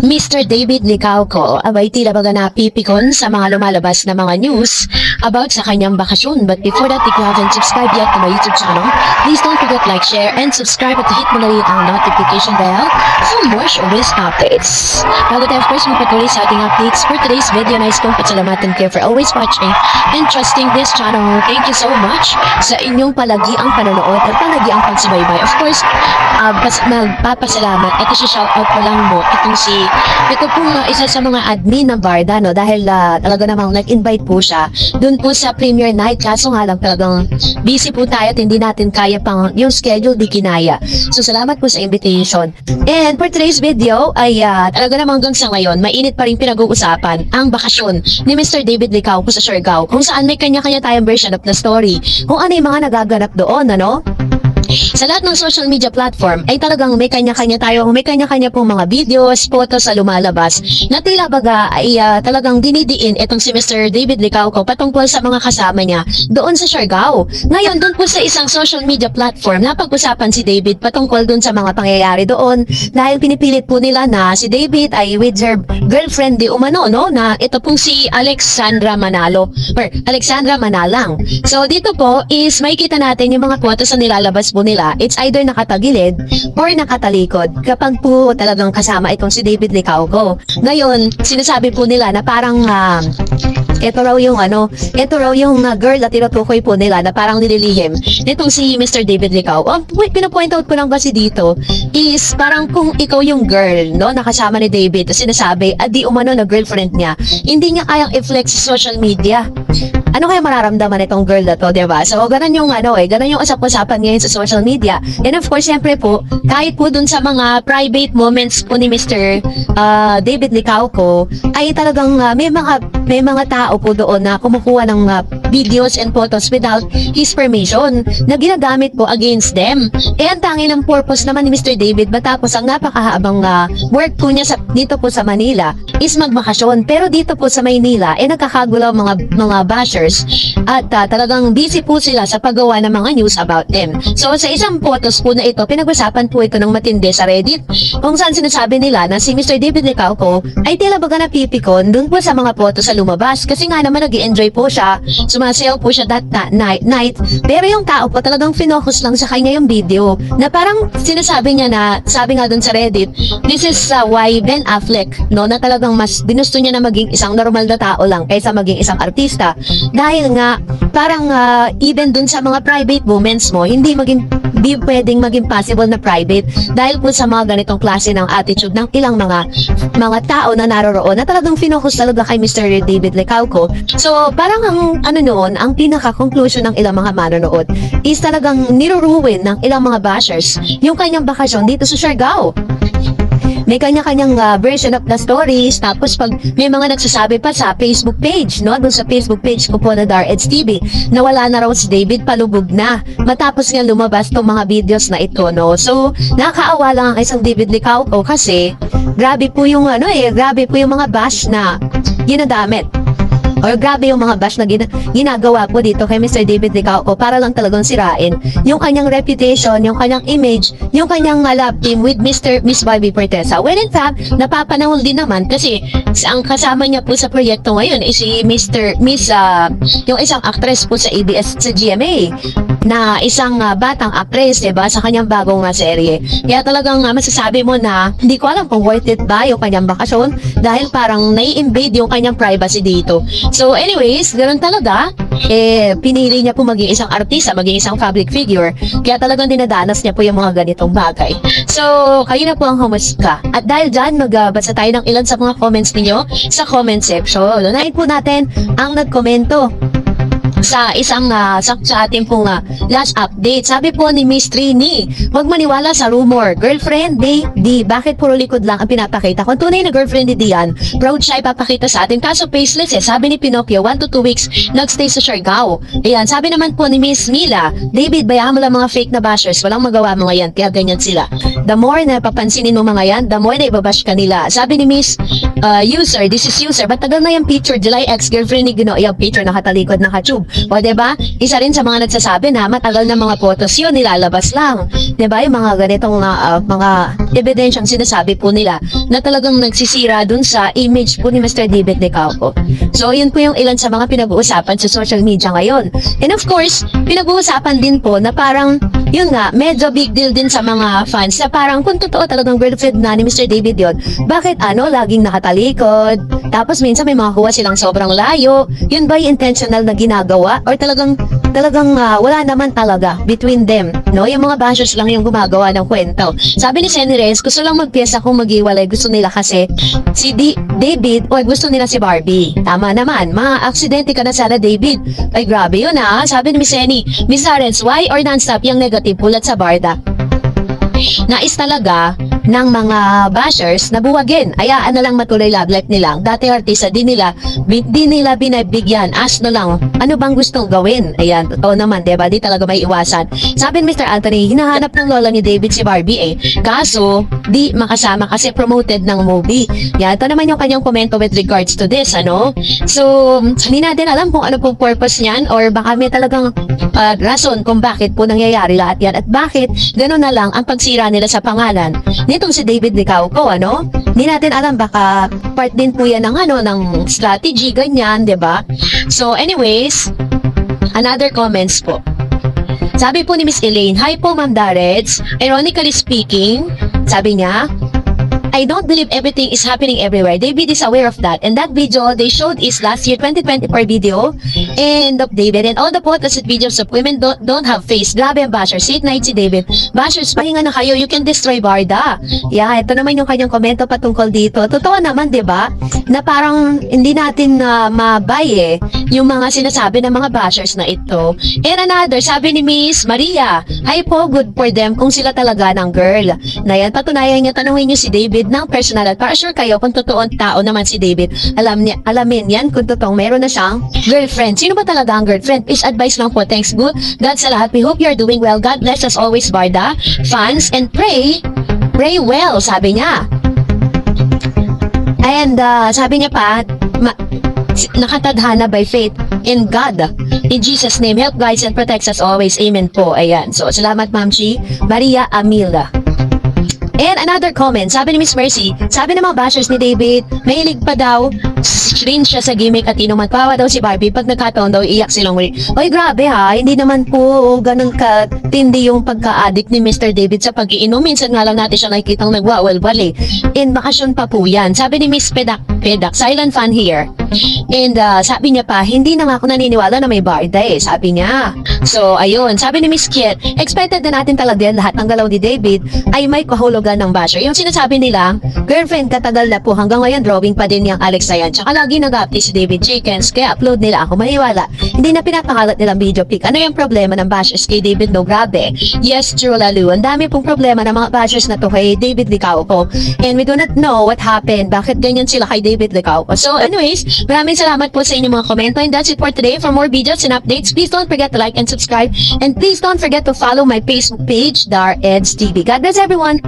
Mr. David Licauco, abay tila baga napipikon sa mga lumalabas na mga news about sa kanyang bakasyon. But before that, if you haven't subscribed yet to my YouTube channel, please don't forget like, share, and subscribe at hit mo na rin ang notification bell for more showbiz updates. Bago tayo, of course, magpatuloy sa ating updates for today's video, nais kong pasalamatan kayo for always watching and trusting this channel. Thank you so much sa inyong palagiang panonood at palagiang pagsubaybay. Of course, magpapasalamat at isi-shoutout ko lang mo ito po isa sa mga admin ng Barda, no? Dahil talaga namang nag-invite po siya dun po sa premiere night, kaso nga lang talagang busy po tayo at hindi natin kaya pang yung schedule, di kinaya. So salamat po sa invitation. And for today's video ay talaga namang hanggang sa ngayon mainit pa rin pinag-uusapan ang bakasyon ni Mr. David Licauco sa Siargao, kung saan may kanya-kanya tayong version of the story kung ano yung mga nagaganap doon, ano? Sa lahat ng social media platform ay talagang may kanya-kanya pong mga videos, photos sa lumalabas na tila baga ay talagang dinidiin itong si Mr. David Licauco patungkol sa mga kasama niya doon sa Siargao. Ngayon, doon po sa isang social media platform napag-usapan si David patungkol doon sa mga pangyayari doon dahil pinipilit po nila na si David ay with her girlfriend di umano, no? Na ito pong si Alexandra Manalang. So dito po is makikita natin yung mga photos na nilalabas po nila. It's either nakatagilid or nakatalikod kapag po talagang kasama itong si David Licauco. Ngayon, sinasabi po nila na parang ito raw yung girl na tinutukoy po nila na parang nililihim nitong si Mr. David Licauco. Pinapoint out ko lang kasi dito is parang kung ikaw yung girl, no, nakasama ni David, sinasabi di umano na girlfriend niya, hindi niya kayang i-flex sa social media. Ano kaya mararamdaman itong girl na to, diba? So, ganun yung ganun yung usap-usapan ngayon sa social media. And of course, siyempre po, kahit po dun sa mga private moments po ni Mr. David Licauco, ay talagang may mga tao po doon na kumukuha ng videos and photos without his permission na ginagamit po against them. Eh, ang tangi ng purpose naman ni Mr. David matapos ang napakahabang work po niya dito po sa Manila is magbakasyon. Pero dito po sa Maynila, nagkakagulaw mga bashers at talagang busy po sila sa paggawa ng mga news about them. So sa isang photos po na ito, pinag-usapan po ito ng matindi sa Reddit kung saan sinasabi nila na si Mr. David Licauco ay tila baga napipikon dun po sa mga photos sa lumabas kasi nga naman nag-i-enjoy po siya, sumasayaw po siya that night, pero yung tao po talagang finokus lang sa kanya yung video na parang sinasabi niya na, sabi nga dun sa Reddit, this is why Ben Affleck, no, na talagang mas ginusto niya na maging isang normal na tao lang kaysa maging isang artista dahil nga parang even dun sa mga private moments mo, hindi pwedeng maging possible na private dahil po sa mga ganitong klase ng attitude ng ilang mga tao na naroroon na talagang finokus talaga kay Mr. David Licauco. So parang ang pinaka-conclusion ng ilang mga manonood is talagang niruruin ng ilang mga bashers yung kanyang bakasyon dito sa Siargao. May kanya-kanyang version of the stories. Tapos pag may mga nagsasabi pa sa Facebook page, no? Doon sa Facebook page ko po na DarEdz TV, na wala na raw si David, palubog na. Matapos nga lumabas tong mga videos na ito, no? So, nakakaawa lang ang isang David Licauco kasi grabe po yung mga bash na ginadamit. Or grabe yung mga bash na ginagawa po dito kay Mr. David Licauco para lang talagang sirain yung kanyang reputation, yung kanyang image, yung kanyang love team with Miss Barbie Fortesa. When in fact, napapanahon din naman kasi ang kasama niya po sa proyekto ngayon is si yung isang actress po sa ABS sa GMA na isang batang actress, diba, sa kanyang bagong serye. Kaya talagang masasabi mo na hindi ko alam kung worth it ba yung kanyang bakasyon dahil parang nai-invade yung kanyang privacy dito. So anyways, ganoon talaga, pinili niya po maging isang artista, maging isang public figure, kaya talagang dinadanas niya po yung mga ganitong bagay. So, kayo na po ang humusga. At dahil dyan, magbasa tayo ng ilan sa mga comments niyo sa comment section. Unahin po natin ang nagkomento sa isang sa ating pong last update. Sabi po ni Miss Trini, huwag maniwala sa rumor. Girlfriend di bakit puro likod lang ang pinapakita? Kung tunay na girlfriend ni Dian, proud siya ipapakita sa atin. Kaso faceless sabi ni Pinocchio, 1 to 2 weeks nagstay sa Siargao. Ayan, sabi naman po ni Miss Mila, David, bayaan mo lang mga fake na bashers, walang magawa mga yan, kaya ganyan sila. The more na papansinin mo mga yan, the more na ibabash ka nila. Sabi ni Miss user, this is user, matagal na yung picture, July ex-girlfriend ni Gino, yung picture nakatalikod nakatube. O diba, isa rin sa mga nagsasabi na matagal na mga photos yun, nilalabas lang. Diba, yung mga ganitong mga evidensyang sinasabi po nila na talagang nagsisira dun sa image po ni Mr. David Licauco. So, yun po yung ilan sa mga pinag-uusapan sa social media ngayon. And of course, pinag-uusapan din po na parang, yun nga, medyo big deal din sa mga fans na parang kung totoo talagang girlfriend na ni Mr. David yun, bakit laging nakatalikod, tapos minsan may mga kuha silang sobrang layo, yun ba yung intentional na ginagawa? Or talagang wala naman talaga between them, no? Yung mga bashers lang yung gumagawa ng kwento. Sabi ni Senny Reyes, gusto lang magpiyesa kung mag-iwalay, gusto nila kasi si David o gusto nila si Barbie. Tama naman, mga aksidente ka na sana David. Ay grabe yun sabi ni Miss Senny, Miss Arens, why or non-stop yung negative pulat sa barda? Nais talaga ng mga bashers na buwagin. Ayaan na lang matuloy love life nila. Dati artista, di nila binibigyan. Ask na lang, ano bang gustong gawin? Ayan, totoo naman, diba? Di talaga may iwasan. Sabi ni Mr. Anthony, hinahanap ng lola ni David si Barbie Kaso, di makasama kasi promoted ng movie. Yan, ito naman yung kanyang komento with regards to this, So, hindi natin alam kung ano pong purpose niyan or baka may talagang rason kung bakit po nangyayari lahat yan at bakit gano'n na lang ang pagsira nila sa pangalan nitong si David Licauco, Hindi natin alam, baka part din po yan ng strategy, ganyan, diba? So, anyways, another comments po. Sabi po ni Miss Elaine, hi po Ma'am Darets, ironically speaking, sabi niya, I don't believe everything is happening everywhere. David is aware of that. And that video they showed is last year 2024 video and of David. And all the photos and videos of women don't have face. Grabe ang bashers. Say it night si David. Bashers, pahinga na kayo. You can destroy Barda. Yeah, ito naman yung kanyang komento patungkol dito. Totoo naman, di ba? Na parang hindi natin mabay yung mga sinasabi ng mga bashers na ito. And another, sabi ni Miss Maria, hi po, good for them kung sila talaga ng girl. Na yan, patunayan niya, tanungin niyo si David ng personal at para sure kayo kung totoong tao naman si David. Alamin yan kung totoong meron na siyang girlfriend. Sino ba talaga ang girlfriend? Is advice lang po. Thanks, good. God sa lahat. We hope you're doing well. God bless us always, Barda. Fans, and pray well, sabi niya. And sabi niya pa, nakatadhana by faith in God. In Jesus' name, help guides and protects us always. Amen po. Ayan. So, salamat Ma'am Chi. Maria Amila. And another comment, sabi ni Miss Mercy, sabi ng mga bashers ni David, mahilig pa daw rin siya sa gimmick at magpawa daw si Barbie pag nagkataon daw iiyak silang muli. Oy, grabe hindi naman po ganun katindi yung pagka-addict ni Mr. David sa pag-iinom. Minsan nga lang natin siya nakikitang nagwawal-wal In bakasyon pa po yan. Sabi ni Miss Pedak, silent fan here. And sabi niya pa, hindi na nga ako naniniwala na may Barda sabi niya. So, ayun, sabi ni Miss Kiet, expected na natin talaga lahat ng galaw ni David ay may kahulugan ng basher. Yung sinasabi nila, girlfriend katagal na po hanggang ngayon drawing pa din yung Alex na yan. Tsaka lagi nag-update si David Chickens kaya upload nila ako maniwala. Hindi na pinapakalat nilang video pic. Ano yung problema ng bashers kay David? No, grabe. Yes, true lalo. Ang dami pong problema ng mga bashers na to kay David Licauco. And we do not know what happened. Bakit ganyan sila kay David Licauco? So anyways, maraming salamat po sa inyong mga komento. And that's it for today. For more videos and updates, please don't forget to like and subscribe. And please don't forget to follow my Facebook page, Dar Eds TV. God bless everyone!